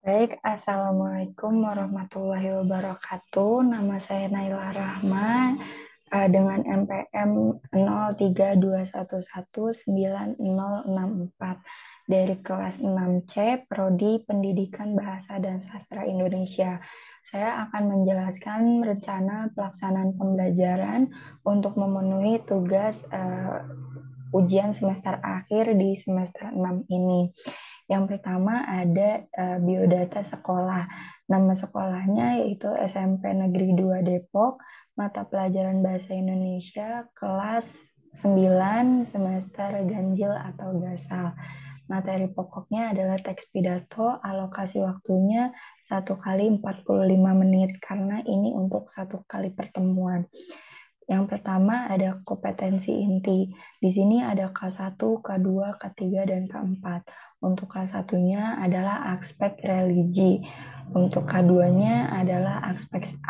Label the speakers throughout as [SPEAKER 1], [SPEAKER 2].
[SPEAKER 1] Baik, Assalamualaikum warahmatullahi wabarakatuh. Nama saya Naila Rahma dengan NPM 0321190064 dari kelas 6C Prodi Pendidikan Bahasa dan Sastra Indonesia. Saya akan menjelaskan rencana pelaksanaan pembelajaran untuk memenuhi tugas ujian semester akhir di semester 6 ini. Yang pertama ada biodata sekolah. Nama sekolahnya yaitu SMP Negeri 2 Depok, mata pelajaran Bahasa Indonesia kelas 9 semester ganjil atau gasal. Materi pokoknya adalah teks pidato, alokasi waktunya 1 kali 45 menit karena ini untuk 1 kali pertemuan. Yang pertama ada kompetensi inti. Di sini ada K1, K2, K3, dan K4. Untuk K1-nya adalah aspek religi. Untuk K2-nya adalah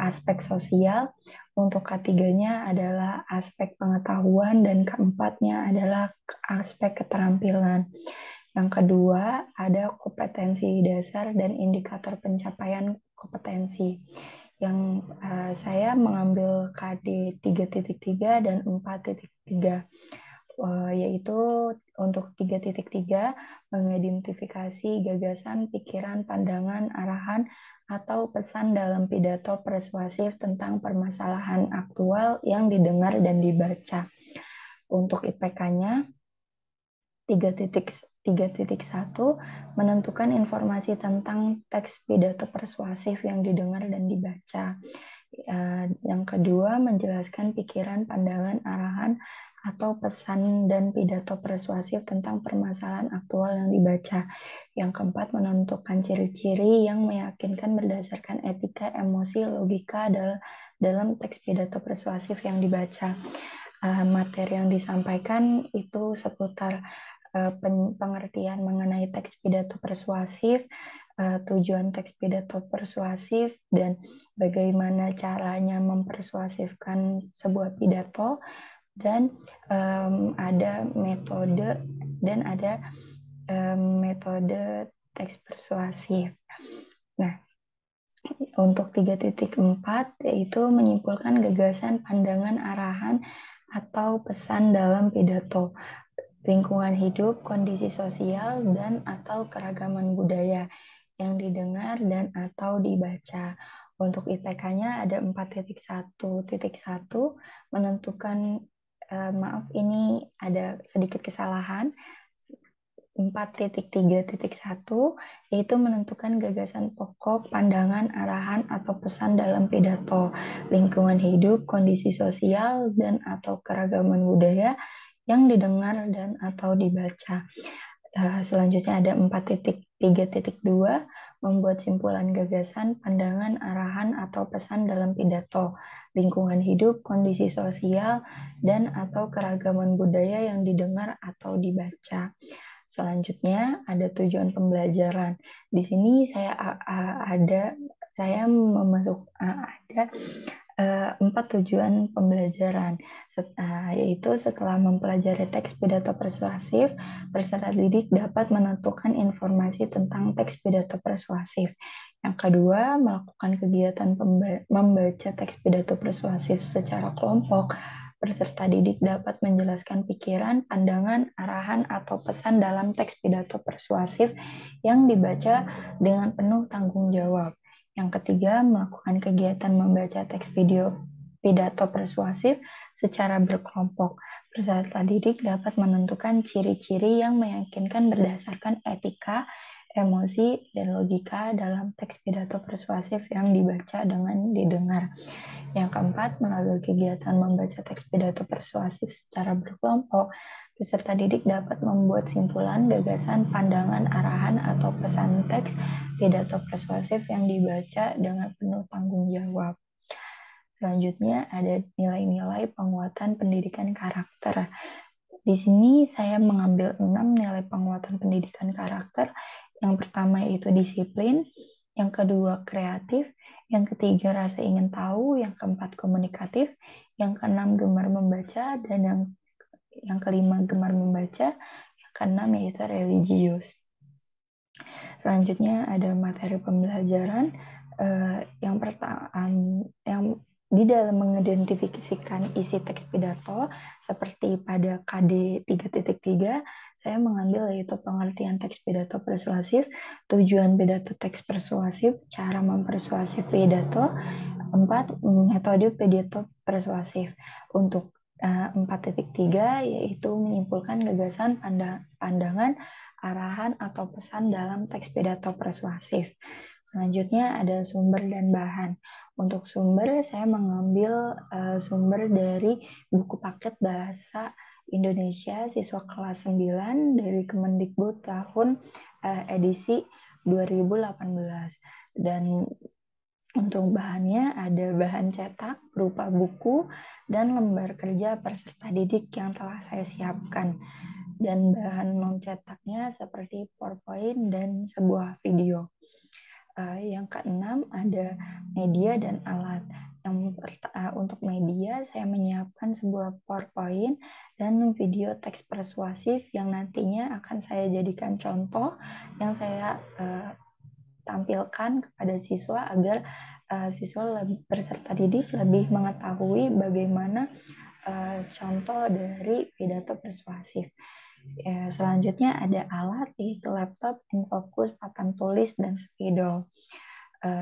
[SPEAKER 1] aspek sosial. Untuk K3-nya adalah aspek pengetahuan dan K4-nya adalah aspek keterampilan. Yang kedua ada kompetensi dasar dan indikator pencapaian kompetensi yang saya mengambil KD 3.3 dan 4.3, yaitu untuk 3.3 mengidentifikasi gagasan, pikiran, pandangan, arahan, atau pesan dalam pidato persuasif tentang permasalahan aktual yang didengar dan dibaca. Untuk IPK-nya 3.1 menentukan informasi tentang teks pidato persuasif yang didengar dan dibaca. Yang kedua, menjelaskan pikiran, pandangan, arahan, atau pesan dan pidato persuasif tentang permasalahan aktual yang dibaca. Yang keempat, menentukan ciri-ciri yang meyakinkan berdasarkan etika, emosi, logika dalam teks pidato persuasif yang dibaca. Materi yang disampaikan itu seputar pengertian mengenai teks pidato persuasif, tujuan teks pidato persuasif, dan bagaimana caranya mempersuasifkan sebuah pidato, dan ada metode metode teks persuasif. Nah, untuk 3.4 yaitu menyimpulkan gagasan, pandangan, arahan, atau pesan dalam pidato, lingkungan hidup, kondisi sosial, dan atau keragaman budaya yang didengar dan atau dibaca. Untuk IPK-nya ada 4.1.1 menentukan, maaf ini ada sedikit kesalahan, 4.3.1 yaitu menentukan gagasan pokok, pandangan, arahan, atau pesan dalam pidato, lingkungan hidup, kondisi sosial, dan atau keragaman budaya yang didengar dan atau dibaca. Selanjutnya ada 4.3.2 membuat simpulan gagasan, pandangan, arahan, atau pesan dalam pidato, lingkungan hidup, kondisi sosial, dan atau keragaman budaya yang didengar atau dibaca. Selanjutnya ada tujuan pembelajaran. Di sini saya memasuk ada 4 tujuan pembelajaran, yaitu setelah mempelajari teks pidato persuasif, peserta didik dapat menentukan informasi tentang teks pidato persuasif. Yang kedua, melakukan kegiatan membaca teks pidato persuasif secara kelompok. Peserta didik dapat menjelaskan pikiran, pandangan, arahan, atau pesan dalam teks pidato persuasif yang dibaca dengan penuh tanggung jawab. Yang ketiga, melakukan kegiatan membaca teks pidato persuasif secara berkelompok. Peserta didik dapat menentukan ciri-ciri yang meyakinkan berdasarkan etika, emosi, dan logika dalam teks pidato persuasif yang dibaca dengan didengar. Yang keempat, melalui kegiatan membaca teks pidato persuasif secara berkelompok, peserta didik dapat membuat simpulan, gagasan, pandangan, arahan, atau pesan teks pidato persuasif yang dibaca dengan penuh tanggung jawab. Selanjutnya ada nilai-nilai penguatan pendidikan karakter. Di sini saya mengambil 6 nilai penguatan pendidikan karakter. Yang pertama yaitu disiplin, yang kedua kreatif, yang ketiga rasa ingin tahu, yang keempat komunikatif, yang keenam gemar membaca, dan yang kelima gemar membaca, yang keenam yaitu religius. Selanjutnya ada materi pembelajaran yang pertama yang di dalam mengidentifikasikan isi teks pidato seperti pada KD 3.3 saya mengambil yaitu pengertian teks pidato persuasif, tujuan pidato teks persuasif, cara mempersuasif pidato, 4 metode pidato persuasif. Untuk 4.3 yaitu menyimpulkan gagasan, pandangan, arahan atau pesan dalam teks pidato persuasif. Selanjutnya ada sumber dan bahan. Untuk sumber, saya mengambil sumber dari buku paket bahasa Indonesia siswa kelas 9 dari Kemendikbud tahun edisi 2018. Dan untuk bahannya ada bahan cetak berupa buku dan lembar kerja peserta didik yang telah saya siapkan. Dan bahan non cetaknya seperti PowerPoint dan sebuah video. Yang keenam ada media dan alat. Untuk media saya menyiapkan sebuah PowerPoint dan video teks persuasif yang nantinya akan saya jadikan contoh yang saya tampilkan kepada siswa agar siswa peserta didik lebih mengetahui bagaimana contoh dari pidato persuasif. Selanjutnya ada alat yaitu laptop, infocus, papan tulis, dan spidol.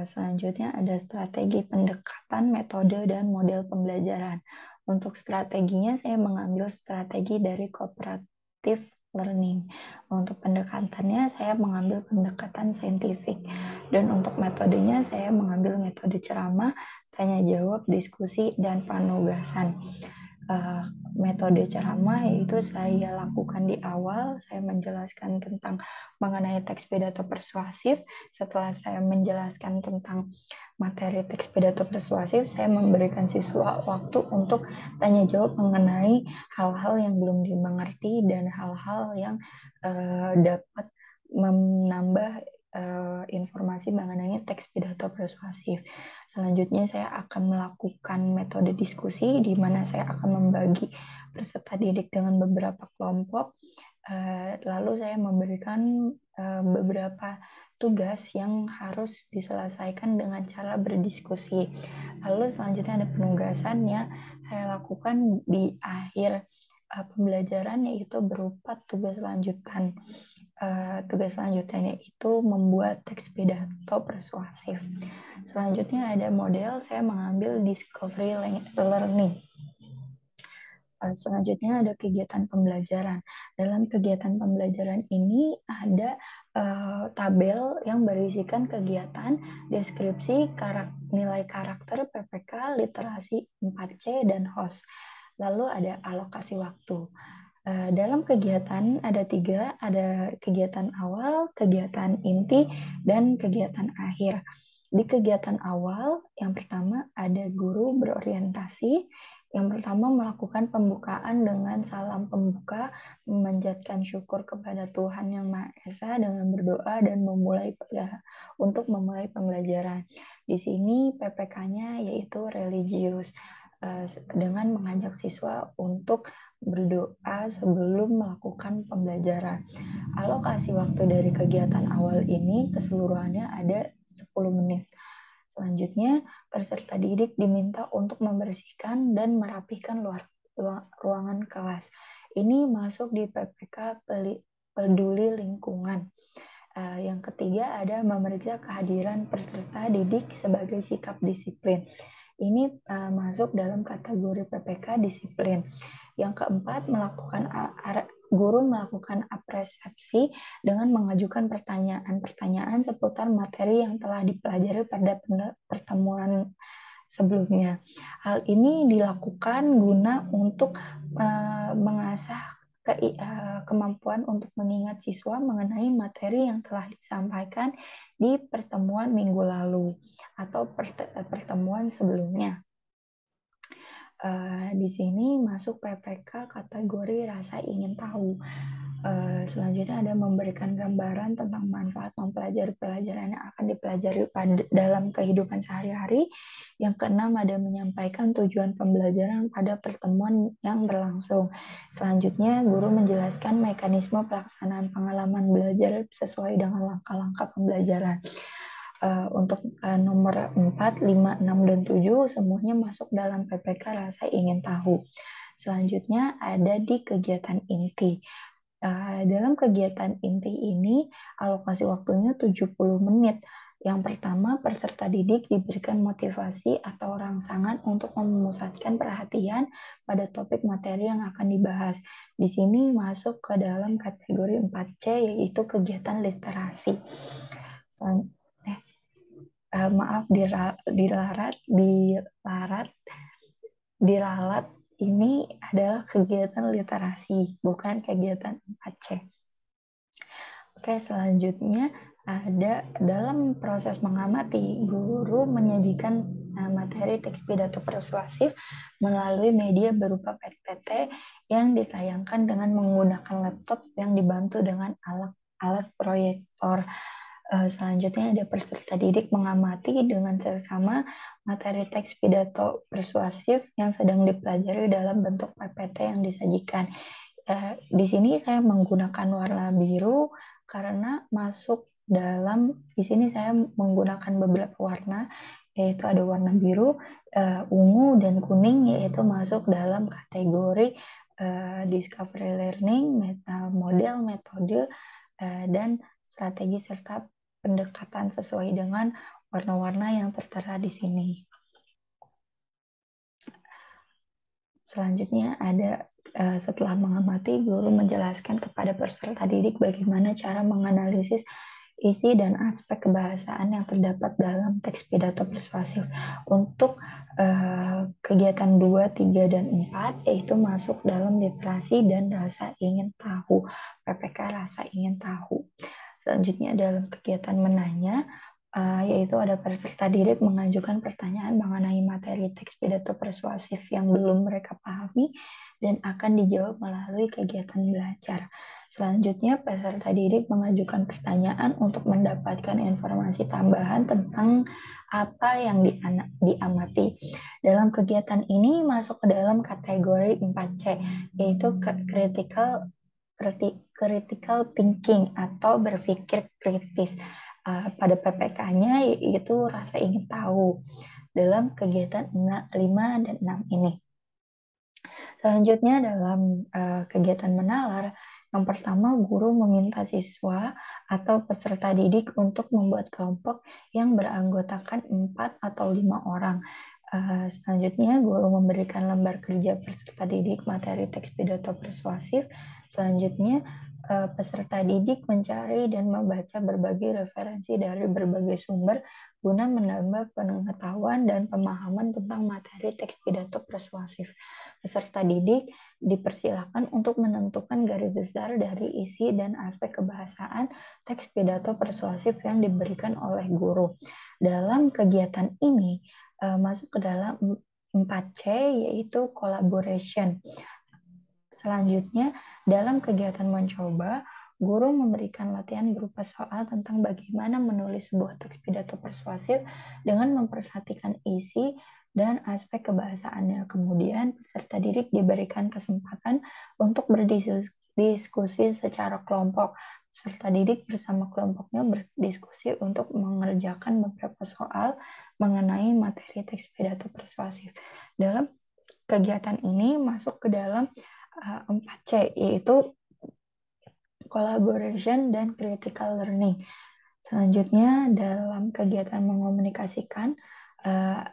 [SPEAKER 1] Selanjutnya ada strategi pendekatan, metode, dan model pembelajaran. Untuk strateginya saya mengambil strategi dari cooperative learning. Untuk pendekatannya saya mengambil pendekatan saintifik. Dan untuk metodenya saya mengambil metode ceramah, tanya jawab, diskusi, dan penugasan. Metode ceramah yaitu saya lakukan di awal, saya menjelaskan tentang mengenai teks pidato persuasif. Setelah saya menjelaskan tentang materi teks pidato persuasif, saya memberikan siswa waktu untuk tanya jawab mengenai hal-hal yang belum dimengerti dan hal-hal yang dapat menambah informasi mengenai teks pidato persuasif. Selanjutnya saya akan melakukan metode diskusi di mana saya akan membagi peserta didik dengan beberapa kelompok. Lalu saya memberikan beberapa tugas yang harus diselesaikan dengan cara berdiskusi. Lalu selanjutnya ada penugasan yang saya lakukan di akhir pembelajaran yaitu berupa tugas lanjutan. Tugas selanjutnya itu membuat teks pidato persuasif. Selanjutnya ada model, saya mengambil discovery learning. Selanjutnya ada kegiatan pembelajaran. Dalam kegiatan pembelajaran ini ada tabel yang berisikan kegiatan, deskripsi, nilai karakter, PPK, literasi 4C, dan host. Lalu ada alokasi waktu. Dalam kegiatan ada 3, ada kegiatan awal, kegiatan inti, dan kegiatan akhir. Di kegiatan awal, yang pertama ada guru berorientasi. Yang pertama melakukan pembukaan dengan salam pembuka, memanjatkan syukur kepada Tuhan Yang Maha Esa dengan berdoa dan untuk memulai pembelajaran. Di sini PPK-nya yaitu religius, dengan mengajak siswa untuk berdoa sebelum melakukan pembelajaran. Alokasi waktu dari kegiatan awal ini keseluruhannya ada 10 menit. Selanjutnya, peserta didik diminta untuk membersihkan dan merapihkan ruangan kelas. Ini masuk di PPK peduli lingkungan. Yang ketiga ada memeriksa kehadiran peserta didik sebagai sikap disiplin. Ini masuk dalam kategori PPK disiplin. Yang keempat, guru melakukan apresiasi dengan mengajukan pertanyaan-pertanyaan seputar materi yang telah dipelajari pada pertemuan sebelumnya. Hal ini dilakukan guna untuk mengasah kemampuan untuk mengingat siswa mengenai materi yang telah disampaikan di pertemuan minggu lalu atau pertemuan sebelumnya. Di sini masuk PPK kategori rasa ingin tahu. Selanjutnya ada memberikan gambaran tentang manfaat mempelajari pelajaran yang akan dipelajari dalam kehidupan sehari-hari. Yang keenam ada menyampaikan tujuan pembelajaran pada pertemuan yang berlangsung. Selanjutnya guru menjelaskan mekanisme pelaksanaan pengalaman belajar sesuai dengan langkah-langkah pembelajaran. Untuk nomor 4, 5, 6, dan 7 semuanya masuk dalam PPK rasa ingin tahu. Selanjutnya ada di kegiatan inti. Dalam kegiatan inti ini, alokasi waktunya 70 menit. Yang pertama, peserta didik diberikan motivasi atau rangsangan untuk memusatkan perhatian pada topik materi yang akan dibahas. Di sini masuk ke dalam kategori 4C, yaitu kegiatan literasi. Maaf, diralat ini adalah kegiatan literasi, bukan kegiatan 4C. Oke, selanjutnya ada dalam proses mengamati, guru menyajikan materi teks pidato persuasif melalui media berupa PPT yang ditayangkan dengan menggunakan laptop yang dibantu dengan alat proyektor. Selanjutnya ada peserta didik mengamati dengan seksama materi teks pidato persuasif yang sedang dipelajari dalam bentuk PPT yang disajikan. Di sini saya menggunakan warna biru karena di sini saya menggunakan beberapa warna, yaitu ada warna biru, ungu, dan kuning, yaitu masuk dalam kategori discovery learning, model, metode, dan strategi serta pendekatan sesuai dengan warna-warna yang tertera di sini. Selanjutnya ada setelah mengamati, guru menjelaskan kepada peserta didik bagaimana cara menganalisis isi dan aspek kebahasaan yang terdapat dalam teks pidato persuasif. Untuk kegiatan 2, 3, dan 4, yaitu masuk dalam literasi dan rasa ingin tahu, PPK rasa ingin tahu. Selanjutnya dalam kegiatan menanya, yaitu ada peserta didik mengajukan pertanyaan mengenai materi teks pidato persuasif yang belum mereka pahami dan akan dijawab melalui kegiatan belajar. Selanjutnya, peserta didik mengajukan pertanyaan untuk mendapatkan informasi tambahan tentang apa yang diamati. Dalam kegiatan ini masuk ke dalam kategori 4C, yaitu critical thinking atau berpikir kritis. Pada PPK-nya yaitu rasa ingin tahu dalam kegiatan 5 dan 6 ini. Selanjutnya dalam kegiatan menalar, yang pertama guru meminta siswa atau peserta didik untuk membuat kelompok yang beranggotakan 4 atau 5 orang. Selanjutnya guru memberikan lembar kerja peserta didik materi teks pidato persuasif. Selanjutnya peserta didik mencari dan membaca berbagai referensi dari berbagai sumber guna menambah pengetahuan dan pemahaman tentang materi teks pidato persuasif. Peserta didik dipersilakan untuk menentukan garis besar dari isi dan aspek kebahasaan teks pidato persuasif yang diberikan oleh guru. Dalam kegiatan ini masuk ke dalam 4C, yaitu collaboration. Selanjutnya, dalam kegiatan mencoba, guru memberikan latihan berupa soal tentang bagaimana menulis sebuah teks pidato persuasif dengan memperhatikan isi dan aspek kebahasaannya. Kemudian, peserta didik diberikan kesempatan untuk berdiskusi secara kelompok. Peserta didik bersama kelompoknya berdiskusi untuk mengerjakan beberapa soal mengenai materi teks pidato persuasif. Dalam kegiatan ini masuk ke dalam 4C, yaitu collaboration dan critical learning. Selanjutnya dalam kegiatan mengomunikasikan,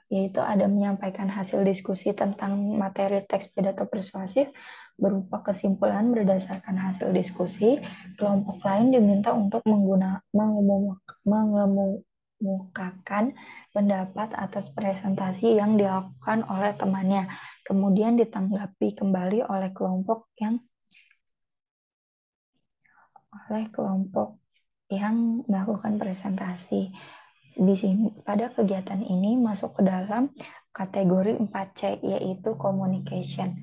[SPEAKER 1] yaitu ada menyampaikan hasil diskusi tentang materi teks pidato persuasif berupa kesimpulan berdasarkan hasil diskusi. Kelompok lain diminta untuk mengemukakan pendapat atas presentasi yang dilakukan oleh temannya, kemudian ditanggapi kembali oleh kelompok yang melakukan presentasi. Di sini pada kegiatan ini masuk ke dalam kategori 4C, yaitu communication.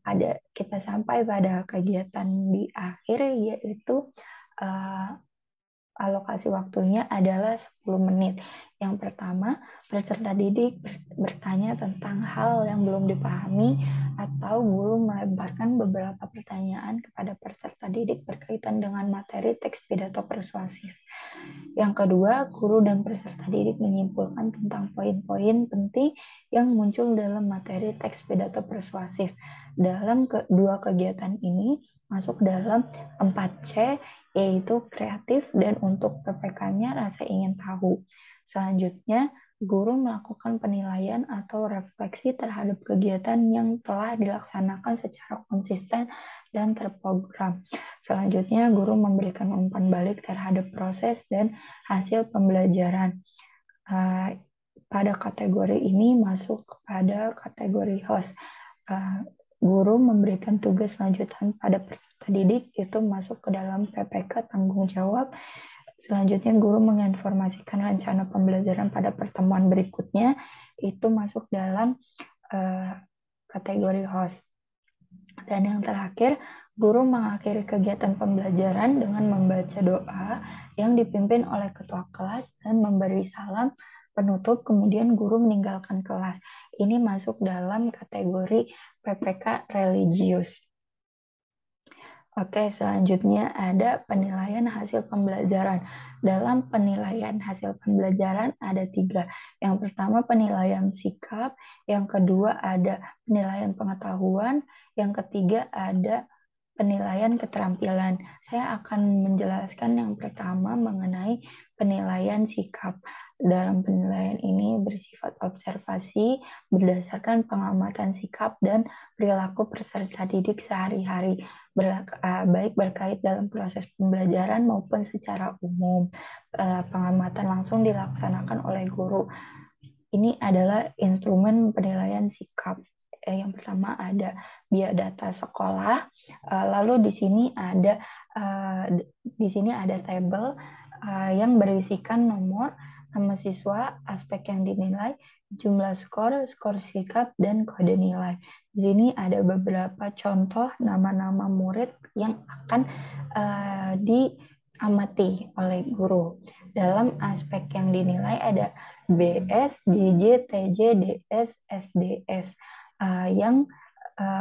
[SPEAKER 1] pada kita sampai pada kegiatan di akhir, yaitu alokasi waktunya adalah 10 menit. Yang pertama, peserta didik bertanya tentang hal yang belum dipahami atau guru melemparkan beberapa pertanyaan kepada peserta didik berkaitan dengan materi teks pidato persuasif. Yang kedua, guru dan peserta didik menyimpulkan tentang poin-poin penting yang muncul dalam materi teks pidato persuasif. Dalam kedua kegiatan ini masuk dalam 4C, yaitu kreatif, dan untuk PPK-nya rasa ingin tahu. Selanjutnya, guru melakukan penilaian atau refleksi terhadap kegiatan yang telah dilaksanakan secara konsisten dan terprogram. Selanjutnya, guru memberikan umpan balik terhadap proses dan hasil pembelajaran. Pada kategori ini masuk kepada kategori host. Guru memberikan tugas lanjutan pada peserta didik, itu masuk ke dalam PPK tanggung jawab. Selanjutnya, guru menginformasikan rencana pembelajaran pada pertemuan berikutnya, itu masuk dalam kategori host. Dan yang terakhir, guru mengakhiri kegiatan pembelajaran dengan membaca doa yang dipimpin oleh ketua kelas dan memberi salam penutup, kemudian guru meninggalkan kelas. Ini masuk dalam kategori PPK religius. Oke, selanjutnya ada penilaian hasil pembelajaran. Dalam penilaian hasil pembelajaran ada 3. Yang pertama penilaian sikap, yang kedua ada penilaian pengetahuan, yang ketiga ada penilaian keterampilan. Saya akan menjelaskan yang pertama mengenai penilaian sikap. Dalam penilaian ini bersifat observasi berdasarkan pengamatan sikap dan perilaku peserta didik sehari-hari, baik berkait dalam proses pembelajaran maupun secara umum. Pengamatan langsung dilaksanakan oleh guru. Ini adalah instrumen penilaian sikap. Yang pertama ada biodata sekolah, lalu di sini ada tabel yang berisikan nomor, nama siswa, aspek yang dinilai, jumlah skor, skor sikap, dan kode nilai. Di sini ada beberapa contoh nama-nama murid yang akan diamati oleh guru. Dalam aspek yang dinilai ada BS, JJ, TJ, DS, SDS. Yang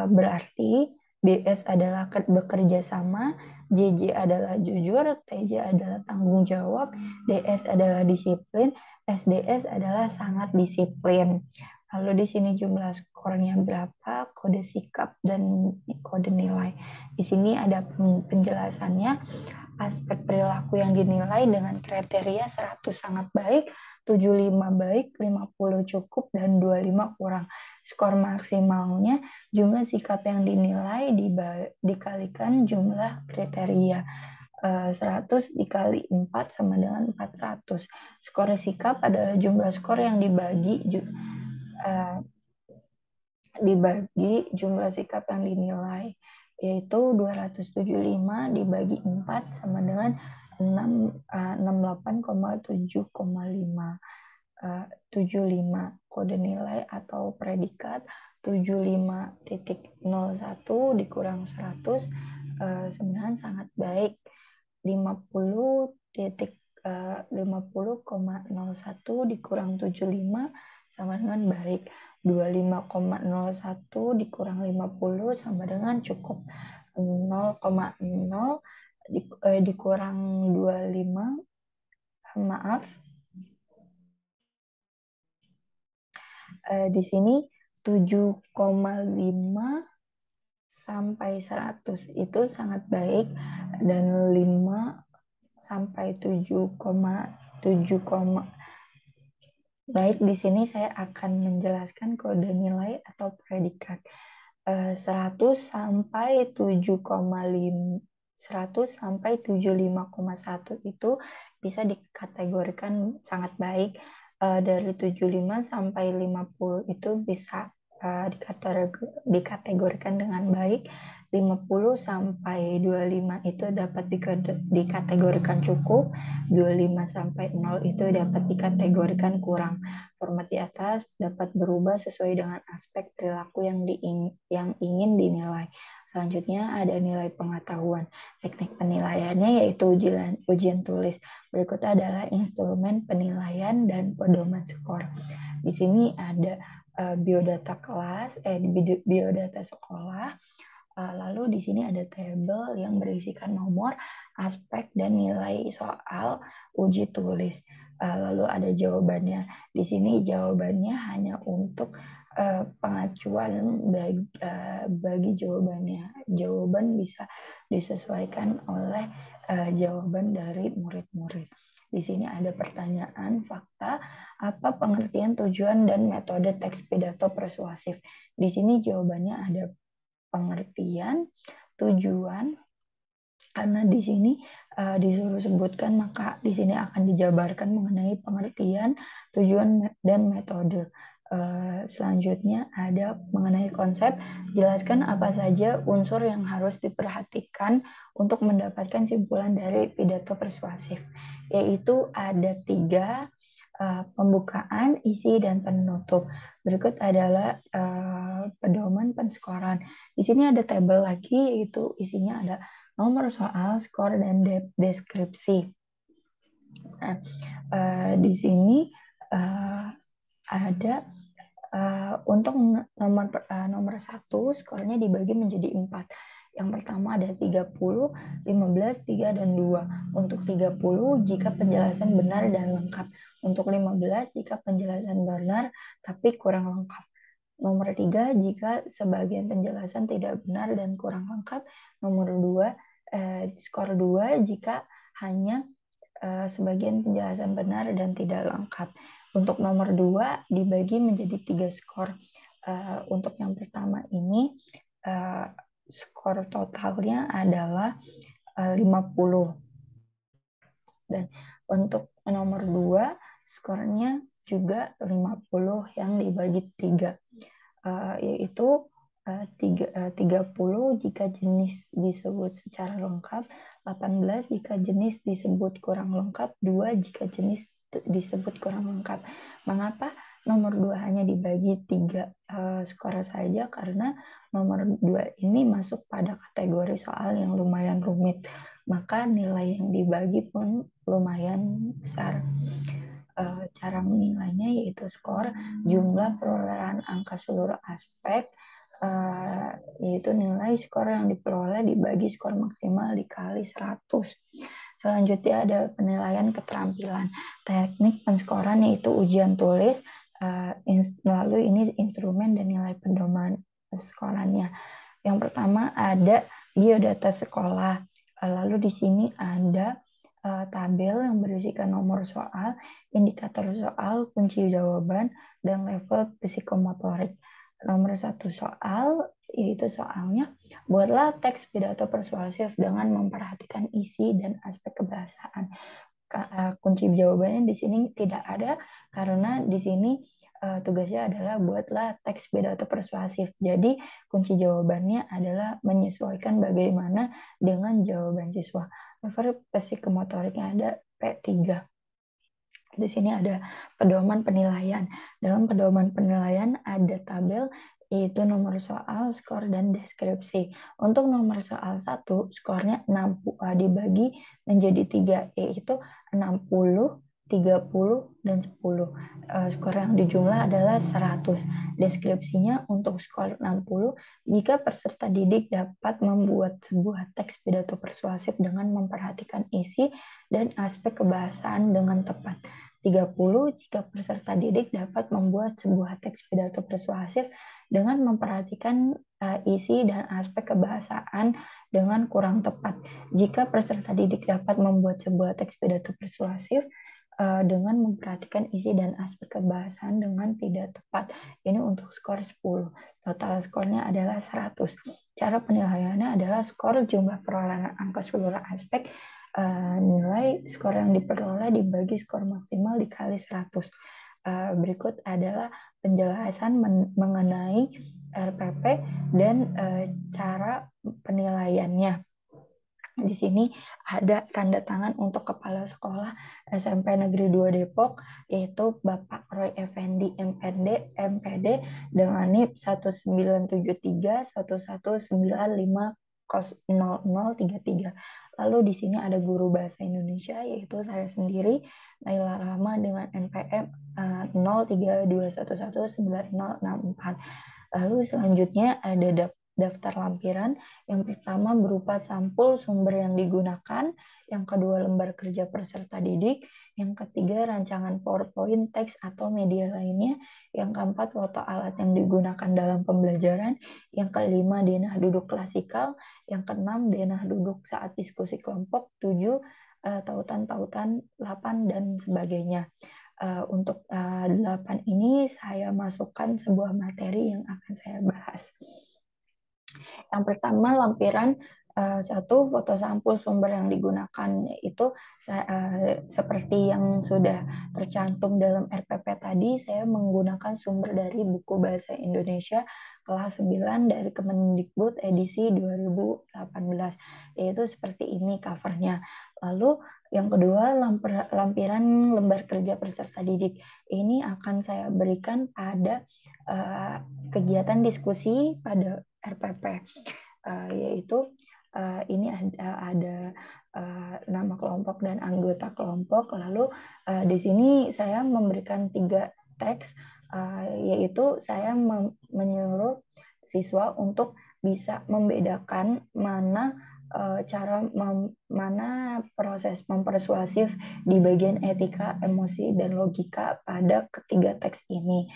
[SPEAKER 1] berarti BS adalah bekerja sama, JJ adalah jujur, TJ adalah tanggung jawab, DS adalah disiplin, SDS adalah sangat disiplin. Lalu di sini jumlah skornya berapa, kode sikap, dan kode nilai. Di sini ada penjelasannya. Aspek perilaku yang dinilai dengan kriteria 100 sangat baik, 75 baik, 50 cukup, dan 25 kurang. Skor maksimalnya jumlah sikap yang dinilai dikalikan jumlah kriteria. 100 dikali 4 sama dengan 400. Skor sikap adalah jumlah skor yang dibagi jumlah sikap yang dinilai, yaitu 275 dibagi 4 sama dengan 68,7,5. 75 kode nilai atau predikat 75.01 dikurang 100 sebenarnya sangat baik. 50,01 dikurang 75 sama dengan baik. 25,01 dikurang 50 sama dengan cukup. 0,0 dikurang 25, maaf. Di sini 7,5 sampai 100 itu sangat baik, dan 5 sampai 7,7, baik. Di sini saya akan menjelaskan kode nilai atau predikat. 100 sampai 7,5 100 sampai 75,1 itu bisa dikategorikan sangat baik. Dari 75 sampai 50 itu bisa dikategorikan dengan baik, 50 sampai 25 itu dapat dikategorikan cukup, 25 sampai 0 itu dapat dikategorikan kurang. Format di atas dapat berubah sesuai dengan aspek perilaku yang ingin dinilai. Selanjutnya ada nilai pengetahuan. Teknik penilaiannya yaitu ujian tulis. Berikut adalah instrumen penilaian dan pedoman skor. Di sini ada biodata kelas, biodata sekolah. Lalu di sini ada tabel yang berisikan nomor, aspek, dan nilai soal uji tulis. Lalu ada jawabannya. Di sini jawabannya hanya untuk pengacuan bagi jawabannya. Jawaban bisa disesuaikan oleh jawaban dari murid-murid. Di sini ada pertanyaan, fakta, apa pengertian, tujuan, dan metode teks pidato persuasif. Di sini jawabannya ada pengertian, tujuan, karena di sini disuruh sebutkan, maka di sini akan dijabarkan mengenai pengertian, tujuan, dan metode. Selanjutnya ada mengenai konsep, jelaskan apa saja unsur yang harus diperhatikan untuk mendapatkan simpulan dari pidato persuasif, yaitu ada 3, pembukaan, isi, dan penutup. Berikut adalah pedoman penskoran. Di sini ada tabel lagi, yaitu isinya ada nomor soal, skor, dan deskripsi. Nah, di sini ada untuk nomor 1 skornya dibagi menjadi 4. Yang pertama ada 30, 15, 3, dan 2. Untuk 30 jika penjelasan benar dan lengkap. Untuk 15 jika penjelasan benar tapi kurang lengkap. Nomor 3 jika sebagian penjelasan tidak benar dan kurang lengkap. Nomor 2 skor 2 jika hanya sebagian penjelasan benar dan tidak lengkap. Untuk nomor 2 dibagi menjadi 3 skor. Untuk yang pertama ini skor totalnya adalah 50. Dan untuk nomor 2 skornya juga 50 yang dibagi 3. Yaitu 30 jika jenis disebut secara lengkap, 18 jika jenis disebut kurang lengkap, 2 jika jenis disebut kurang lengkap. Mengapa nomor 2 hanya dibagi 3 skor saja? Karena nomor 2 ini masuk pada kategori soal yang lumayan rumit. Maka nilai yang dibagi pun lumayan besar. Cara menilainya yaitu skor, jumlah perolehan angka seluruh aspek, yaitu nilai skor yang diperoleh dibagi skor maksimal dikali 100. Selanjutnya ada penilaian keterampilan. Teknik penskoran yaitu ujian tulis, lalu ini instrumen dan nilai pedoman penskorannya. Yang pertama ada biodata sekolah. Lalu di sini ada tabel yang berisikan nomor soal, indikator soal, kunci jawaban, dan level psikomotorik. Nomor 1 soal, yaitu soalnya, buatlah teks pidato persuasif dengan memperhatikan isi dan aspek kebahasaan. Kunci jawabannya di sini tidak ada, karena di sini tugasnya adalah buatlah teks pidato persuasif. Jadi kunci jawabannya adalah menyesuaikan bagaimana dengan jawaban siswa. Level psikomotoriknya ada P3. Di sini ada pedoman penilaian. Dalam pedoman penilaian ada tabel yaitu nomor soal, skor, dan deskripsi. Untuk nomor soal 1, skornya 60, dibagi menjadi 3, yaitu 60, 30, dan 10. Skor yang dijumlah adalah 100. Deskripsinya untuk skor 60, jika peserta didik dapat membuat sebuah teks pidato persuasif dengan memperhatikan isi dan aspek kebahasaan dengan tepat. 30 jika peserta didik dapat membuat sebuah teks pidato persuasif dengan memperhatikan isi dan aspek kebahasaan dengan kurang tepat. Jika peserta didik dapat membuat sebuah teks pidato persuasif dengan memperhatikan isi dan aspek kebahasaan dengan tidak tepat. Ini untuk skor 10. Total skornya adalah 100. Cara penilaiannya adalah skor jumlah perolehan angka seluruh aspek, nilai skor yang diperoleh dibagi skor maksimal dikali 100. Berikut adalah penjelasan mengenai RPP dan cara penilaiannya. Di sini ada tanda tangan untuk Kepala Sekolah SMP Negeri 2 Depok, yaitu Bapak Roy Effendi MPD dengan NIP 197311950033. Lalu di sini ada guru bahasa Indonesia, yaitu saya sendiri, Naila Rahma dengan NPM 0321190064. Lalu selanjutnya ada daftar lampiran. Yang pertama berupa sampul sumber yang digunakan, yang kedua lembar kerja peserta didik, yang ketiga rancangan PowerPoint, teks atau media lainnya, yang keempat foto alat yang digunakan dalam pembelajaran, yang kelima denah duduk klasikal, yang keenam denah duduk saat diskusi kelompok, 7 tautan-tautan, 8 dan sebagainya. Untuk 8 ini saya masukkan sebuah materi yang akan saya bahas. Yang pertama lampiran satu foto sampul sumber yang digunakan itu seperti yang sudah tercantum dalam RPP tadi, saya menggunakan sumber dari buku Bahasa Indonesia kelas 9 dari Kemendikbud edisi 2018, yaitu seperti ini covernya. Lalu yang kedua, lampiran lembar kerja peserta didik. Ini akan saya berikan pada kegiatan diskusi pada RPP, yaitu ini ada nama kelompok dan anggota kelompok. Lalu di sini saya memberikan 3 teks, yaitu saya menyuruh siswa untuk bisa membedakan mana mana proses mempersuasif di bagian etika, emosi, dan logika pada ketiga teks ini.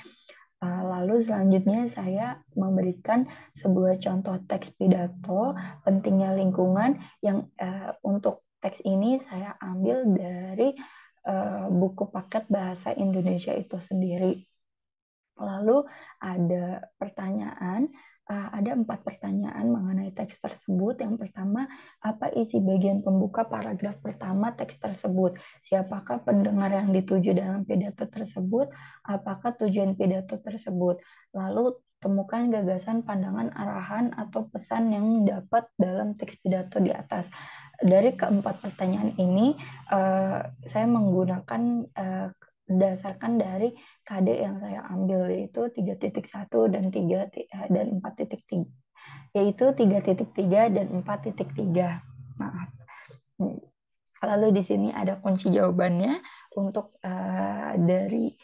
[SPEAKER 1] Lalu selanjutnya saya memberikan sebuah contoh teks pidato pentingnya lingkungan yang untuk teks ini saya ambil dari buku paket bahasa Indonesia itu sendiri. Lalu ada pertanyaan, ada 4 pertanyaan mengenai teks tersebut. Yang pertama, apa isi bagian pembuka paragraf pertama teks tersebut? Siapakah pendengar yang dituju dalam pidato tersebut? Apakah tujuan pidato tersebut? Lalu temukan gagasan, pandangan, arahan, atau pesan yang dapat dalam teks pidato di atas. Dari keempat pertanyaan ini, saya menggunakan berdasarkan dari KD yang saya ambil, yaitu 3.1 dan 4.3, yaitu 3.3 dan 4.3. Maaf. Lalu di sini ada kunci jawabannya. Untuk dari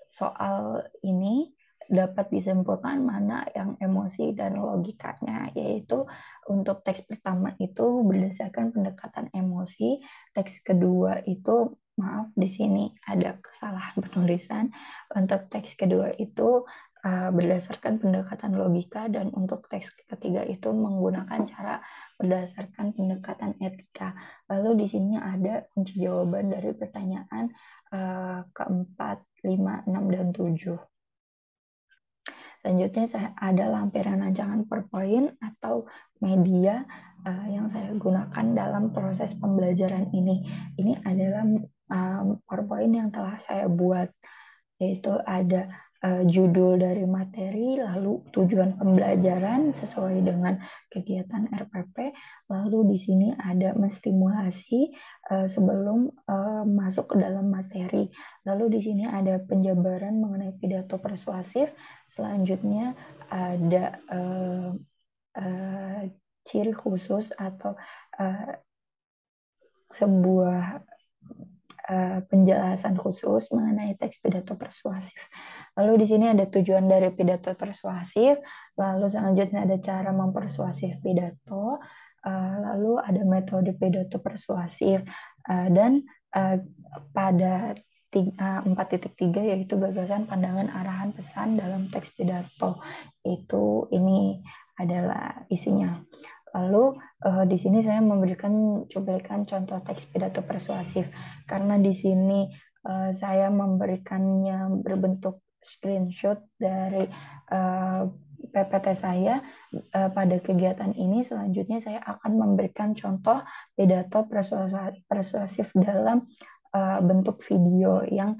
[SPEAKER 1] soal ini dapat disimpulkan mana yang emosi dan logikanya, yaitu untuk teks pertama itu berdasarkan pendekatan emosi, teks kedua itu maaf di sini ada kesalahan penulisan, untuk teks kedua itu berdasarkan pendekatan logika, dan untuk teks ketiga itu menggunakan cara berdasarkan pendekatan etika. Lalu di sini ada kunci jawaban dari pertanyaan keempat, 5, 6, dan 7. Selanjutnya saya ada lampiran rancangan PowerPoint atau media yang saya gunakan dalam proses pembelajaran ini. Ini adalah PowerPoint yang telah saya buat, yaitu ada judul dari materi, lalu tujuan pembelajaran sesuai dengan kegiatan RPP, lalu di sini ada menstimulasi sebelum masuk ke dalam materi, lalu di sini ada penjabaran mengenai pidato persuasif, selanjutnya ada ciri khusus atau sebuah penjelasan khusus mengenai teks pidato persuasif. Lalu di sini ada tujuan dari pidato persuasif, lalu selanjutnya ada cara mempersuasif pidato, lalu ada metode pidato persuasif, dan pada 4.3 yaitu gagasan, pandangan, arahan, pesan dalam teks pidato. Itu ini adalah isinya. Lalu di sini saya memberikan cuplikan contoh teks pidato persuasif karena di sini saya memberikannya berbentuk screenshot dari PPT saya pada kegiatan ini. Selanjutnya saya akan memberikan contoh pidato persuasif dalam bentuk video yang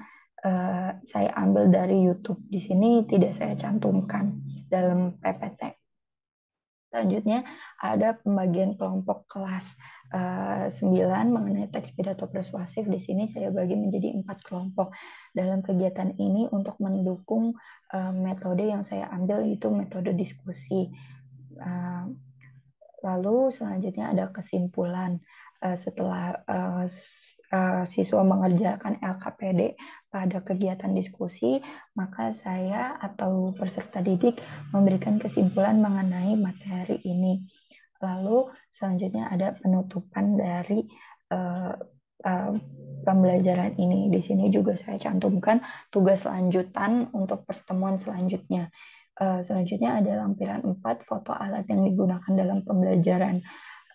[SPEAKER 1] saya ambil dari YouTube. Di sini tidak saya cantumkan dalam PPT. Selanjutnya ada pembagian kelompok kelas 9 mengenai teks pidato persuasif. Di sini saya bagi menjadi 4 kelompok. Dalam kegiatan ini untuk mendukung metode yang saya ambil, yaitu metode diskusi. Lalu selanjutnya ada kesimpulan. Setelah siswa mengerjakan LKPD pada kegiatan diskusi, maka saya atau peserta didik memberikan kesimpulan mengenai materi ini. Lalu selanjutnya ada penutupan dari pembelajaran ini. Di sini juga saya cantumkan tugas lanjutan untuk pertemuan selanjutnya. Selanjutnya ada lampiran 4 foto alat yang digunakan dalam pembelajaran,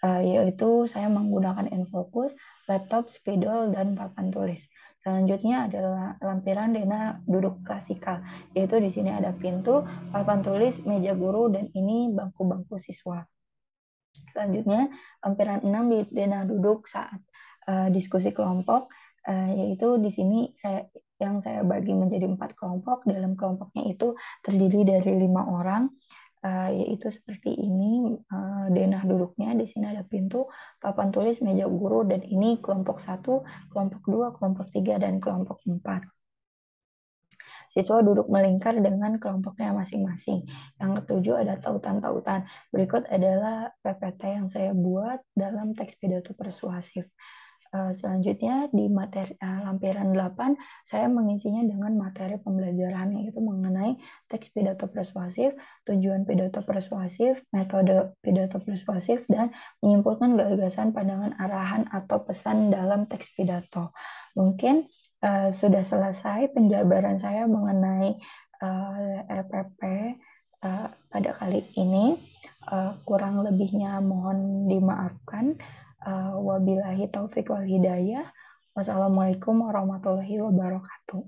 [SPEAKER 1] yaitu saya menggunakan Enfocus, laptop, spidol, dan papan tulis. Selanjutnya adalah lampiran Dena duduk klasikal, yaitu di sini ada pintu, papan tulis, meja guru, dan ini bangku-bangku siswa. Selanjutnya, lampiran 6 di Dena duduk saat diskusi kelompok, yaitu di sini yang saya bagi menjadi 4 kelompok. Dalam kelompoknya itu terdiri dari 5 orang, yaitu seperti ini denah duduknya. Di sini ada pintu, papan tulis, meja guru, dan ini kelompok 1, kelompok 2, kelompok 3, dan kelompok 4. Siswa duduk melingkar dengan kelompoknya masing-masing. Yang ketujuh ada tautan-tautan. Berikut adalah PPT yang saya buat dalam teks pidato persuasif. Selanjutnya di materi lampiran 8 saya mengisinya dengan materi pembelajaran, yaitu mengenai teks pidato persuasif, tujuan pidato persuasif, metode pidato persuasif, dan menyimpulkan gagasan, pandangan, arahan, atau pesan dalam teks pidato. Mungkin sudah selesai penjabaran saya mengenai RPP pada kali ini. Kurang lebihnya mohon dimaafkan. Wabillahi taufik wal hidayah. Wassalamualaikum warahmatullahi wabarakatuh.